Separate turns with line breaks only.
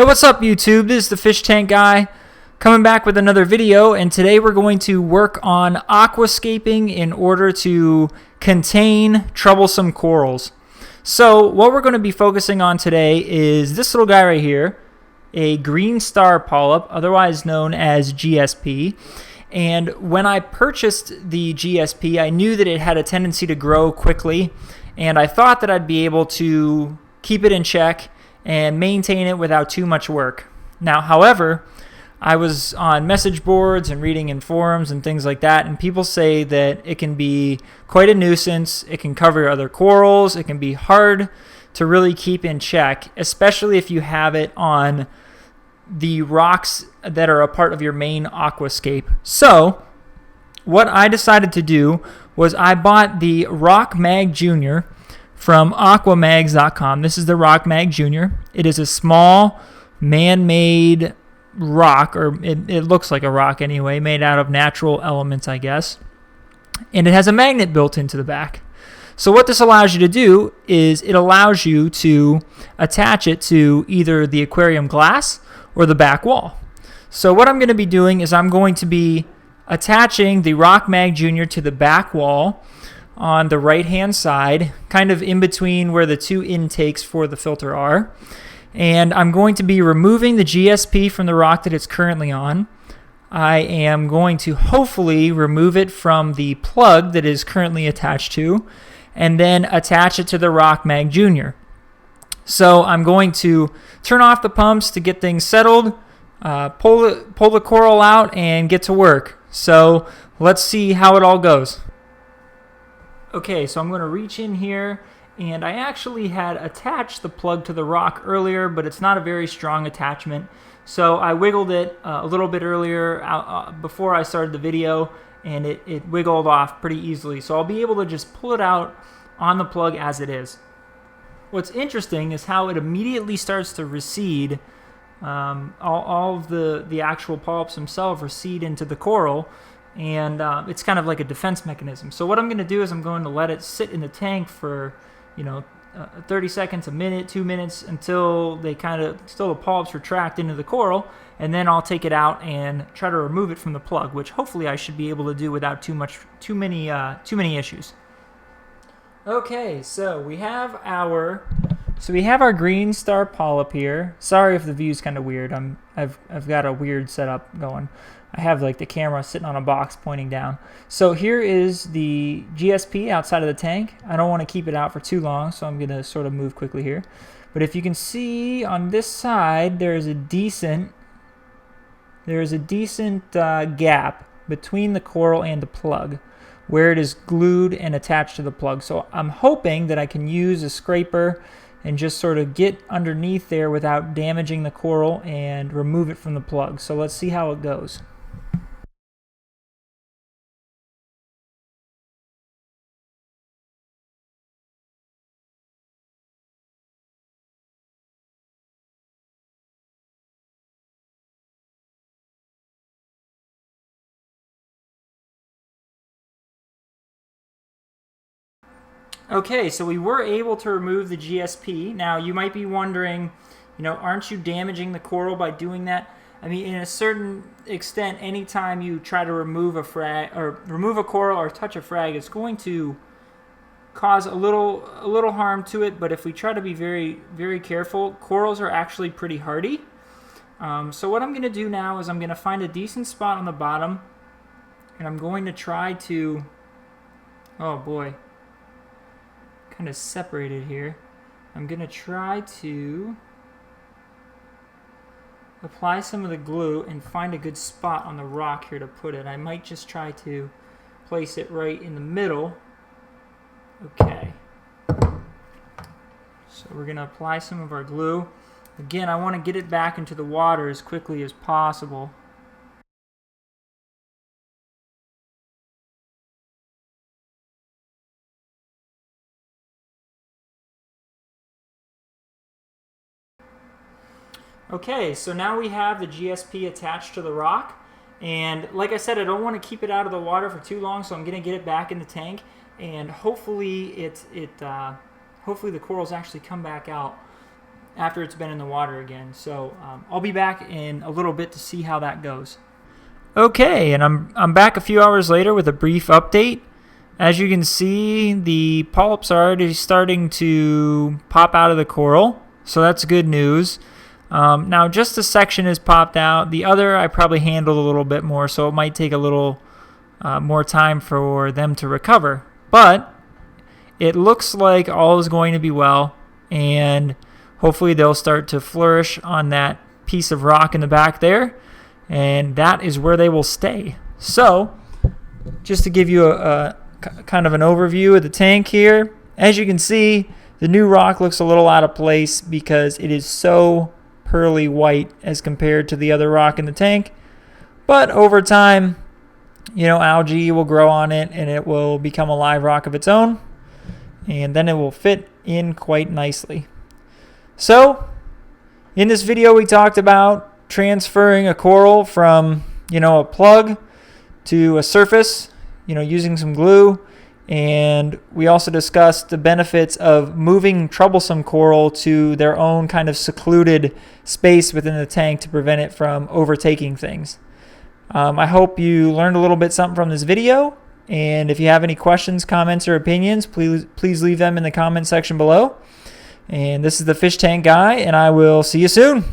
Hey, what's up YouTube? This is the Fish Tank Guy coming back with another video, and today we're going to work on aquascaping in order to contain troublesome corals. So what we're going to be focusing on today is this little guy right here, a Green Star Polyp, otherwise known as GSP. And when I purchased the GSP, I knew that it had a tendency to grow quickly, and I thought that I'd be able to keep it in check and maintain it without too much work. Now, however, I was on message boards and reading in forums and things like that, and people say that it can be quite a nuisance. It can cover other corals. It can be hard to really keep in check, especially if you have it on the rocks that are a part of your main aquascape. So what I decided to do was I bought the Aqua-Mag Junior from Aqua-Mags.com. This is the Aqua-Mag Junior. It is a small man-made rock, or it looks like a rock anyway, made out of natural elements, I guess. And it has a magnet built into the back. So what this allows you to do is it allows you to attach it to either the aquarium glass or the back wall. So what I'm going to be doing is I'm going to be attaching the Aqua-Mag Junior to the back wall on the right hand side, kind of in between where the two intakes for the filter are. And I'm going to be removing the GSP from the rock that it's currently on. I am going to hopefully remove it from the plug that is currently attached to, and then attach it to the Aqua-Mag Junior. So I'm going to turn off the pumps to get things settled, pull the coral out, and get to work. So let's see how it all goes. Okay, so I'm going to reach in here, and I actually had attached the plug to the rock earlier, but it's not a very strong attachment. So I wiggled it a little bit earlier before I started the video, and it wiggled off pretty easily. So I'll be able to just pull it out on the plug as it is. What's interesting is how it immediately starts to recede. All of the actual polyps themselves recede into the coral, and it's kind of like a defense mechanism. So what I'm going to do is I'm going to let it sit in the tank for 30 seconds, a minute, 2 minutes, until the polyps retract into the coral, and then I'll take it out and try to remove it from the plug, which hopefully I should be able to do without too many issues. Okay, so we have our Green Star Polyp here. Sorry if the view's kind of weird. I've got a weird setup going. I have like the camera sitting on a box pointing down. So here is the GSP outside of the tank. I don't want to keep it out for too long, so I'm going to sort of move quickly here. But if you can see on this side, there's a decent gap between the coral and the plug, where it is glued and attached to the plug. So I'm hoping that I can use a scraper and just sort of get underneath there without damaging the coral and remove it from the plug. So let's see how it goes. Okay, so we were able to remove the GSP. Now you might be wondering, aren't you damaging the coral by doing that? I mean, in a certain extent, anytime you try to remove a frag or remove a coral or touch a frag, it's going to cause a little harm to it. But if we try to be very, very careful, corals are actually pretty hardy. So what I'm going to do now is I'm going to find a decent spot on the bottom, and I'm going to try to, oh boy, kind of separated here. I'm going to try to apply some of the glue and find a good spot on the rock here to put it. I might just try to place it right in the middle. Okay. So we're going to apply some of our glue. Again, I want to get it back into the water as quickly as possible. Okay, so now we have the GSP attached to the rock, and like I said, I don't want to keep it out of the water for too long, so I'm going to get it back in the tank, and hopefully hopefully the corals actually come back out. after it's been in the water again. So I'll be back in a little bit to see how that goes. Okay, and I'm back a few hours later with a brief update. As you can see, the polyps are already starting to pop out of the coral, so that's good news. Now just a section is popped out. The other I probably handled a little bit more, so it might take a little more time for them to recover. But it looks like all is going to be well, and hopefully they'll start to flourish on that piece of rock in the back there, and that is where they will stay. So just to give you a kind of an overview of the tank here, as you can see, the new rock looks a little out of place because it is so pearly white as compared to the other rock in the tank. But over time, you know, algae will grow on it and it will become a live rock of its own, and then it will fit in quite nicely. So in this video we talked about transferring a coral from, you know, a plug to a surface, you know, using some glue, and we also discussed the benefits of moving troublesome coral to their own kind of secluded space within the tank to prevent it from overtaking things. I hope you learned a little bit something from this video, and if you have any questions, comments, or opinions, please leave them in the comment section below. And this is the Fish Tank Guy, and I will see you soon.